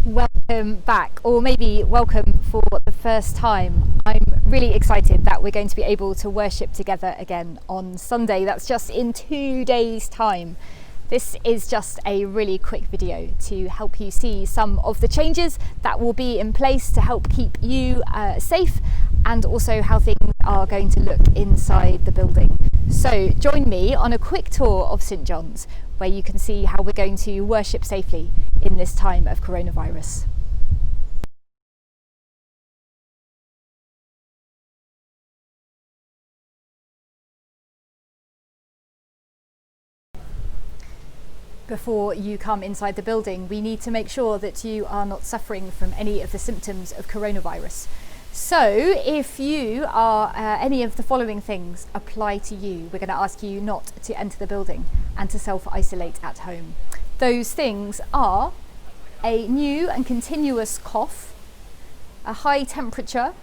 Welcome back, or maybe welcome for the first time. I'm really excited that we're going to be able to worship together again on Sunday. That's just in 2 days' time. This is just a really quick video to help you see some of the changes that will be in place to help keep you safe, and also how things are going to look inside the building. So join me on a quick tour of St John's, where you can see how we're going to worship safely in this time of coronavirus. Before you come inside the building, we need to make sure that you are not suffering from any of the symptoms of coronavirus. So if you are any of the following things apply to you, we're going to ask you not to enter the building and to self-isolate at home. Those things are a new and continuous cough, a high temperature,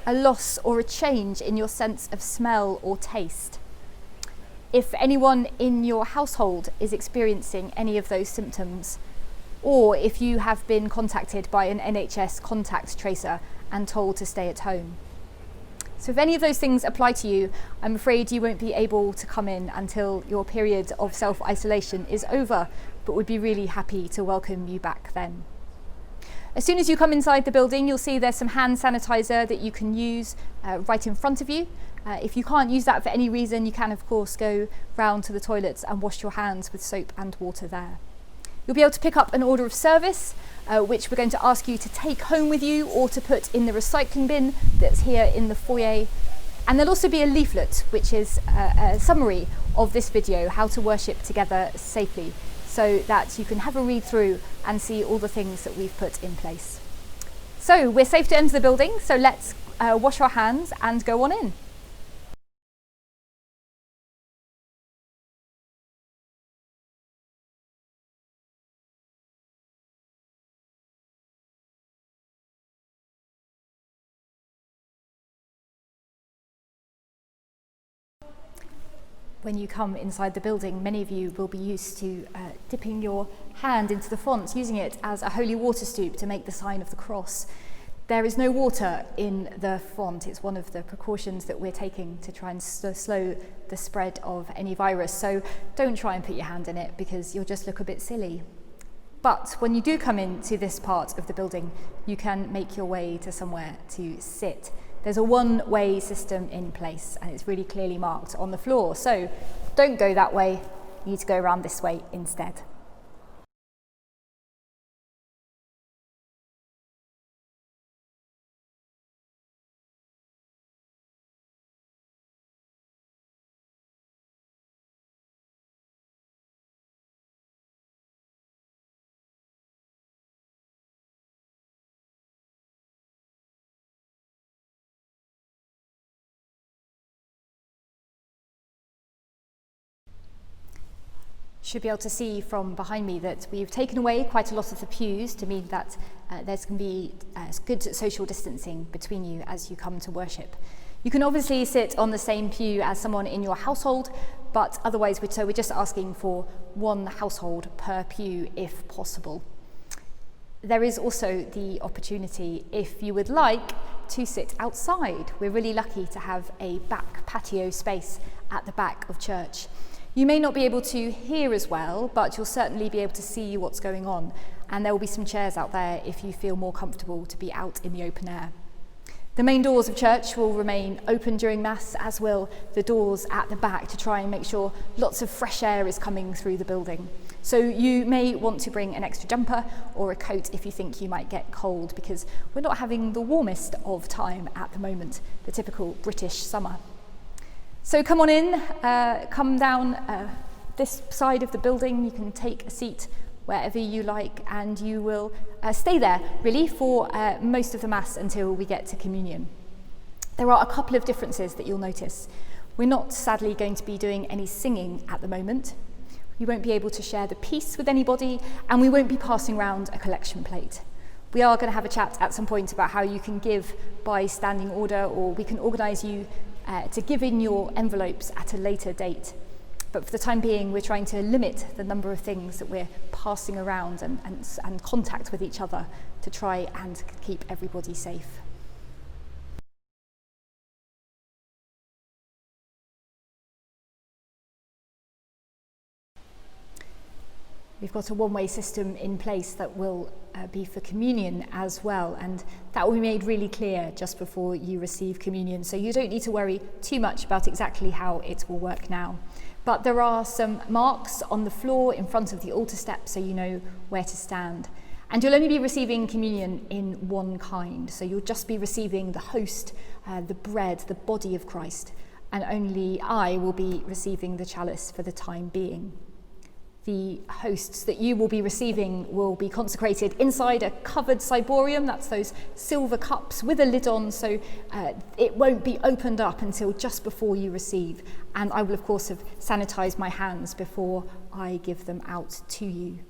a loss or a change in your sense of smell or taste. If anyone in your household is experiencing any of those symptoms, or if you have been contacted by an NHS contact tracer and told to stay at home. So if any of those things apply to you, I'm afraid you won't be able to come in until your period of self-isolation is over, but would be really happy to welcome you back then. As soon as you come inside the building, you'll see there's some hand sanitizer that you can use right in front of you. If you can't use that for any reason, you can of course go round to the toilets and wash your hands with soap and water there. You'll be able to pick up an order of service, which we're going to ask you to take home with you or to put in the recycling bin that's here in the foyer. And there'll also be a leaflet, which is a summary of this video, how to worship together safely, so that you can have a read through and see all the things that we've put in place. So we're safe to enter the building, so let's wash our hands and go on in. When you come inside the building, many of you will be used to dipping your hand into the font, using it as a holy water stoup to make the sign of the cross. There is no water in the font. It's one of the precautions that we're taking to try and slow the spread of any virus. So don't try and put your hand in it, because you'll just look a bit silly. But when you do come into this part of the building, you can make your way to somewhere to sit. There's a one-way system in place, and it's really clearly marked on the floor. So don't go that way, you need to go around this way instead. Should be able to see from behind me that we've taken away quite a lot of the pews to mean that there's going to be good social distancing between you as you come to worship. You can obviously sit on the same pew as someone in your household, but otherwise we're just asking for one household per pew if possible. There is also the opportunity, if you would like, to sit outside. We're really lucky to have a back patio space at the back of church. You may not be able to hear as well, but you'll certainly be able to see what's going on, and there will be some chairs out there if you feel more comfortable to be out in the open air. The main doors of church will remain open during Mass, as will the doors at the back, to try and make sure lots of fresh air is coming through the building. So you may want to bring an extra jumper or a coat if you think you might get cold, because we're not having the warmest of time at the moment, the typical British summer. So come on in, come down this side of the building. You can take a seat wherever you like, and you will stay there really for most of the Mass until we get to communion. There are a couple of differences that you'll notice. We're not sadly going to be doing any singing at the moment. You won't be able to share the peace with anybody, and we won't be passing around a collection plate. We are going to have a chat at some point about how you can give by standing order, or we can organise you to give in your envelopes at a later date. But for the time being, we're trying to limit the number of things that we're passing around and contact with each other to try and keep everybody safe. We've got a one-way system in place that will be for communion as well, and that will be made really clear just before you receive communion. So you don't need to worry too much about exactly how it will work now. But there are some marks on the floor in front of the altar step so you know where to stand. And you'll only be receiving communion in one kind. So you'll just be receiving the host, the bread, the body of Christ, and only I will be receiving the chalice for the time being. The hosts that you will be receiving will be consecrated inside a covered ciborium. That's those silver cups with a lid on, so it won't be opened up until just before you receive. And I will, of course, have sanitized my hands before I give them out to you.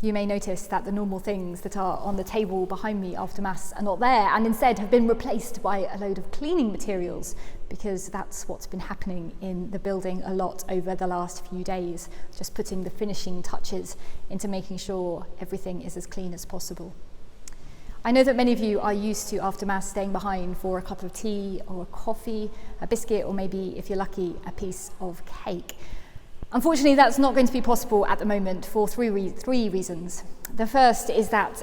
You may notice that the normal things that are on the table behind me after Mass are not there, and instead have been replaced by a load of cleaning materials, because that's what's been happening in the building a lot over the last few days, just putting the finishing touches into making sure everything is as clean as possible. I know that many of you are used to, after Mass, staying behind for a cup of tea or a coffee, a biscuit, or maybe, if you're lucky, a piece of cake. Unfortunately, that's not going to be possible at the moment for three reasons. The first is that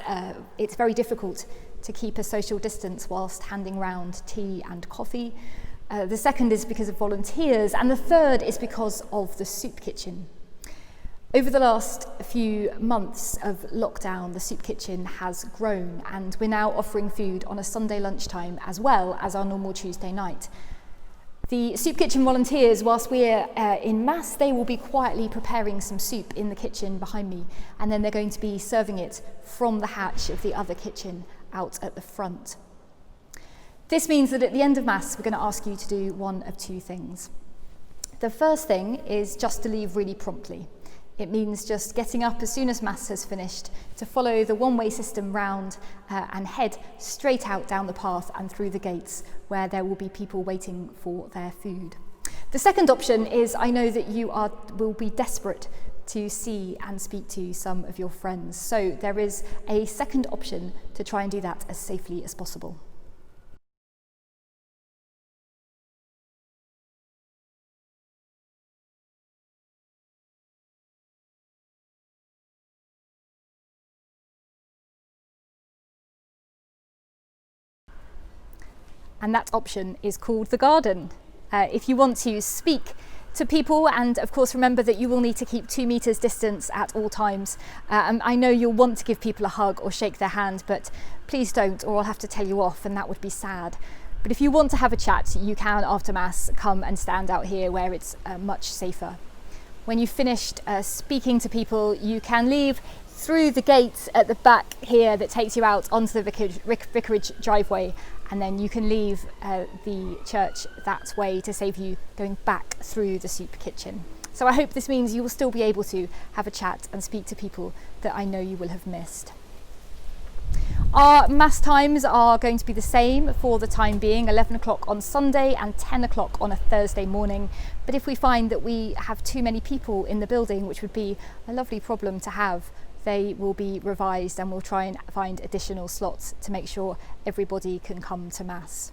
it's very difficult to keep a social distance whilst handing round tea and coffee. The second is because of volunteers, and the third is because of the soup kitchen. Over the last few months of lockdown, the soup kitchen has grown, and we're now offering food on a Sunday lunchtime as well as our normal Tuesday night. The soup kitchen volunteers, whilst we're in Mass, they will be quietly preparing some soup in the kitchen behind me, and then they're going to be serving it from the hatch of the other kitchen out at the front. This means that at the end of Mass, we're going to ask you to do one of two things. The first thing is just to leave really promptly. It means just getting up as soon as Mass has finished to follow the one-way system round and head straight out down the path and through the gates where there will be people waiting for their food. The second option is, I know that you will be desperate to see and speak to some of your friends. So there is a second option to try and do that as safely as possible. And that option is called the garden. If you want to speak to people, and of course remember that you will need to keep 2 meters distance at all times. I know you'll want to give people a hug or shake their hand, but please don't, or I'll have to tell you off, and that would be sad. But if you want to have a chat, you can, after Mass, come and stand out here where it's much safer. When you've finished speaking to people, you can leave through the gate at the back here that takes you out onto the vicarage driveway, and then you can leave the church that way to save you going back through the soup kitchen. So I hope this means you will still be able to have a chat and speak to people that I know you will have missed. Our Mass times are going to be the same for the time being, 11 o'clock on Sunday and 10 o'clock on a Thursday morning. But if we find that we have too many people in the building, which would be a lovely problem to have, they will be revised, and we'll try and find additional slots to make sure everybody can come to Mass.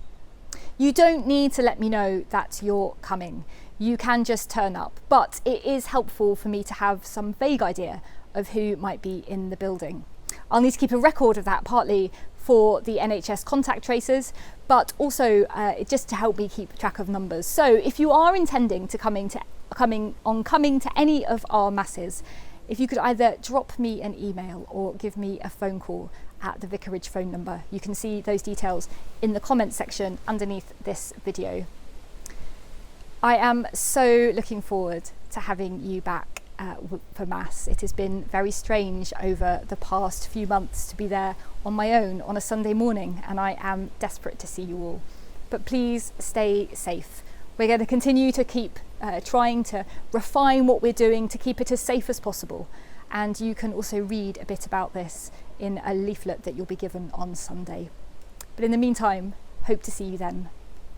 You don't need to let me know that you're coming. You can just turn up, but it is helpful for me to have some vague idea of who might be in the building. I'll need to keep a record of that, partly for the NHS contact tracers, but also just to help me keep track of numbers. So if you are intending to coming to any of our Masses, if you could either drop me an email or give me a phone call at the Vicarage phone number. You can see those details in the comments section underneath this video. I am so looking forward to having you back for Mass. It has been very strange over the past few months to be there on my own on a Sunday morning, and I am desperate to see you all. But please stay safe. We're going to continue to keep trying to refine what we're doing to keep it as safe as possible. And you can also read a bit about this in a leaflet that you'll be given on Sunday. But in the meantime, hope to see you then.